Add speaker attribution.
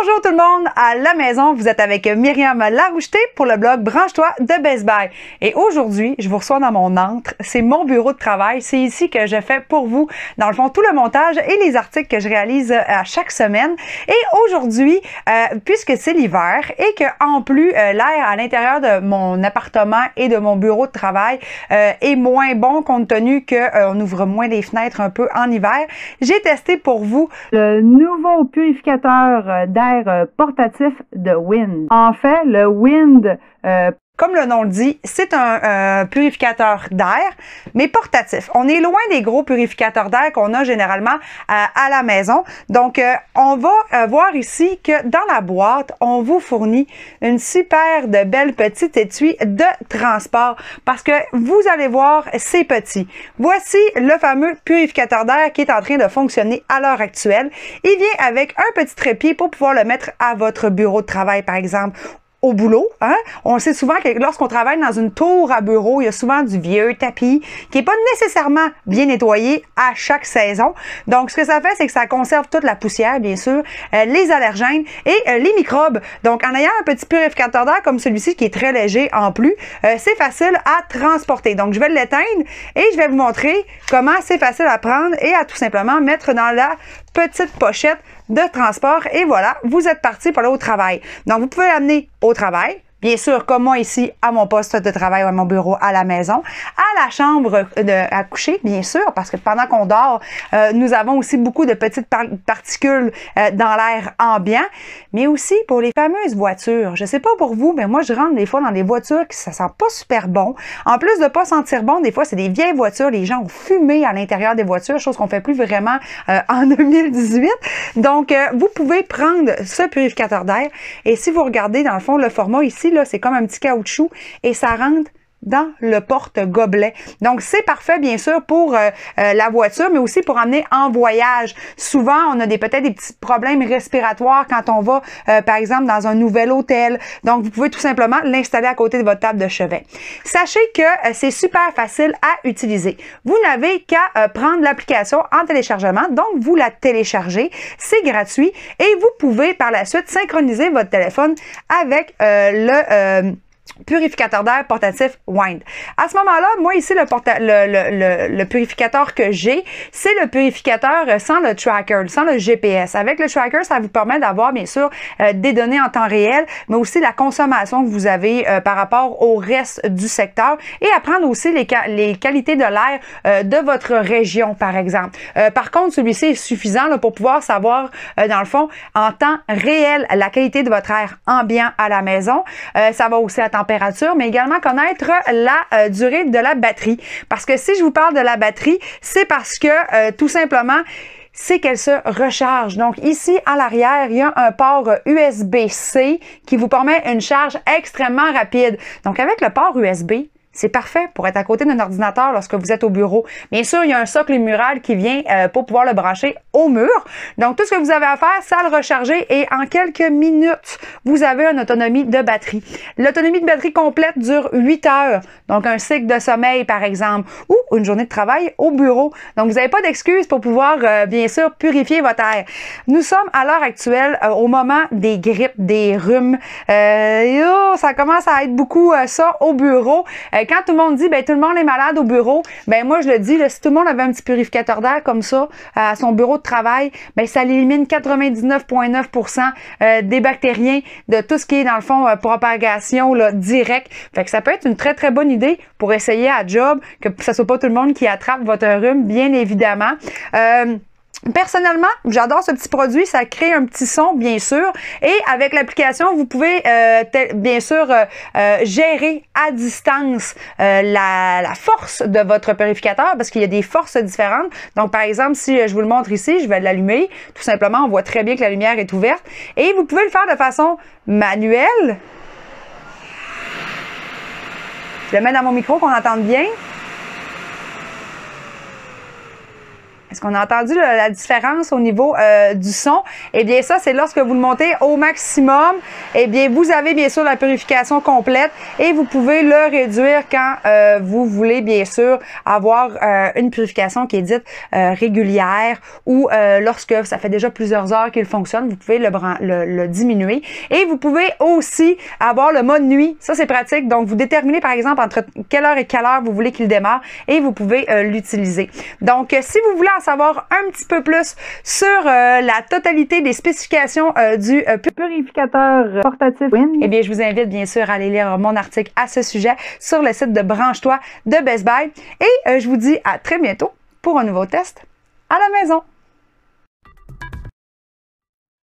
Speaker 1: Bonjour tout le monde, à la maison, vous êtes avec Myriam Laroucheté pour le blog Branche-toi de Best Buy. Et aujourd'hui, je vous reçois dans mon antre, c'est mon bureau de travail, c'est ici que je fais pour vous, dans le fond, tout le montage et les articles que je réalise à chaque semaine. Et aujourd'hui, puisque c'est l'hiver et que en plus l'air à l'intérieur de mon appartement et de mon bureau de travail est moins bon compte tenu qu'on ouvre moins les fenêtres un peu en hiver, j'ai testé pour vous le nouveau purificateur d'air portatif de Wind. En fait, le Wind, comme le nom le dit, c'est un purificateur d'air, mais portatif. On est loin des gros purificateurs d'air qu'on a généralement à la maison. Donc, on va voir ici que dans la boîte, on vous fournit une super de belle petite étui de transport parce que vous allez voir, c'est petit. Voici le fameux purificateur d'air qui est en train de fonctionner à l'heure actuelle. Il vient avec un petit trépied pour pouvoir le mettre à votre bureau de travail, par exemple, au boulot. Hein? On sait souvent que lorsqu'on travaille dans une tour à bureau, il y a souvent du vieux tapis qui n'est pas nécessairement bien nettoyé à chaque saison. Donc, ce que ça fait, c'est que ça conserve toute la poussière, bien sûr, les allergènes et les microbes. Donc, en ayant un petit purificateur d'air comme celui-ci qui est très léger en plus, c'est facile à transporter. Donc, je vais l'éteindre et je vais vous montrer comment c'est facile à prendre et à tout simplement mettre dans la petite pochette de transport et voilà, vous êtes parti pour aller au travail. Donc, vous pouvez l'amener au travail, bien sûr, comme moi ici, à mon poste de travail ou à mon bureau à la maison, à la chambre à coucher, bien sûr, parce que pendant qu'on dort, nous avons aussi beaucoup de petites particules dans l'air ambiant, mais aussi pour les fameuses voitures. Je sais pas pour vous, mais moi, je rentre des fois dans des voitures qui ça sent pas super bon. En plus de pas sentir bon, des fois, c'est des vieilles voitures. Les gens ont fumé à l'intérieur des voitures, chose qu'on fait plus vraiment en 2018. Donc, vous pouvez prendre ce purificateur d'air et si vous regardez, dans le fond, le format ici, c'est comme un petit caoutchouc et ça rentre dans le porte-gobelet. Donc, c'est parfait, bien sûr, pour la voiture, mais aussi pour emmener en voyage. Souvent, on a peut-être des petits problèmes respiratoires quand on va, par exemple, dans un nouvel hôtel. Donc, vous pouvez tout simplement l'installer à côté de votre table de chevet. Sachez que c'est super facile à utiliser. Vous n'avez qu'à prendre l'application en téléchargement. Donc, vous la téléchargez. C'est gratuit et vous pouvez, par la suite, synchroniser votre téléphone avec purificateur d'air portatif Wind. À ce moment-là, moi ici, le purificateur que j'ai, c'est le purificateur sans le tracker, sans le GPS. Avec le tracker, ça vous permet d'avoir bien sûr des données en temps réel, mais aussi la consommation que vous avez par rapport au reste du secteur et apprendre aussi les qualités de l'air de votre région, par exemple. Par contre, celui-ci est suffisant là, pour pouvoir savoir, dans le fond, en temps réel, la qualité de votre air ambiant à la maison. Ça va aussi à température, mais également connaître la durée de la batterie. Parce que si je vous parle de la batterie, c'est parce que tout simplement, c'est qu'elle se recharge. Donc ici, à l'arrière, il y a un port USB-C qui vous permet une charge extrêmement rapide. Donc avec le port USB, c'est parfait pour être à côté d'un ordinateur lorsque vous êtes au bureau. Bien sûr, il y a un socle mural qui vient pour pouvoir le brancher au mur. Donc, tout ce que vous avez à faire, c'est à le recharger et en quelques minutes, vous avez une autonomie de batterie. L'autonomie de batterie complète dure 8 heures. Donc, un cycle de sommeil, par exemple, ou une journée de travail au bureau. Donc, vous n'avez pas d'excuses pour pouvoir, bien sûr, purifier votre air. Nous sommes à l'heure actuelle au moment des grippes, des rhumes. Ça commence à être beaucoup ça au bureau. Quand tout le monde dit, ben tout le monde est malade au bureau, ben moi je le dis, là, si tout le monde avait un petit purificateur d'air comme ça à son bureau de travail, ben ça élimine 99,9% des bactériens, de tout ce qui est dans le fond propagation là, directe. Fait que ça peut être une très très bonne idée pour essayer à job, que ça soit pas tout le monde qui attrape votre rhume, bien évidemment. Personnellement, j'adore ce petit produit, ça crée un petit son, bien sûr, et avec l'application, vous pouvez bien sûr gérer à distance la force de votre purificateur, parce qu'il y a des forces différentes. Donc, par exemple, si je vous le montre ici, je vais l'allumer, tout simplement, on voit très bien que la lumière est ouverte, et vous pouvez le faire de façon manuelle. Je le mets dans mon micro, qu'on entende bien. Est-ce qu'on a entendu la différence au niveau du son? Eh bien, ça, c'est lorsque vous le montez au maximum. Eh bien, vous avez bien sûr la purification complète et vous pouvez le réduire quand vous voulez, bien sûr, avoir une purification qui est dite régulière ou lorsque ça fait déjà plusieurs heures qu'il fonctionne, vous pouvez le diminuer. Et vous pouvez aussi avoir le mode nuit. Ça, c'est pratique. Donc, vous déterminez, par exemple, entre quelle heure et quelle heure vous voulez qu'il démarre et vous pouvez l'utiliser. Donc, si vous voulez en savoir un petit peu plus sur la totalité des spécifications du purificateur portatif Wind, eh bien, je vous invite bien sûr à aller lire mon article à ce sujet sur le site de Branche-toi de Best Buy. Et je vous dis à très bientôt pour un nouveau test à la maison.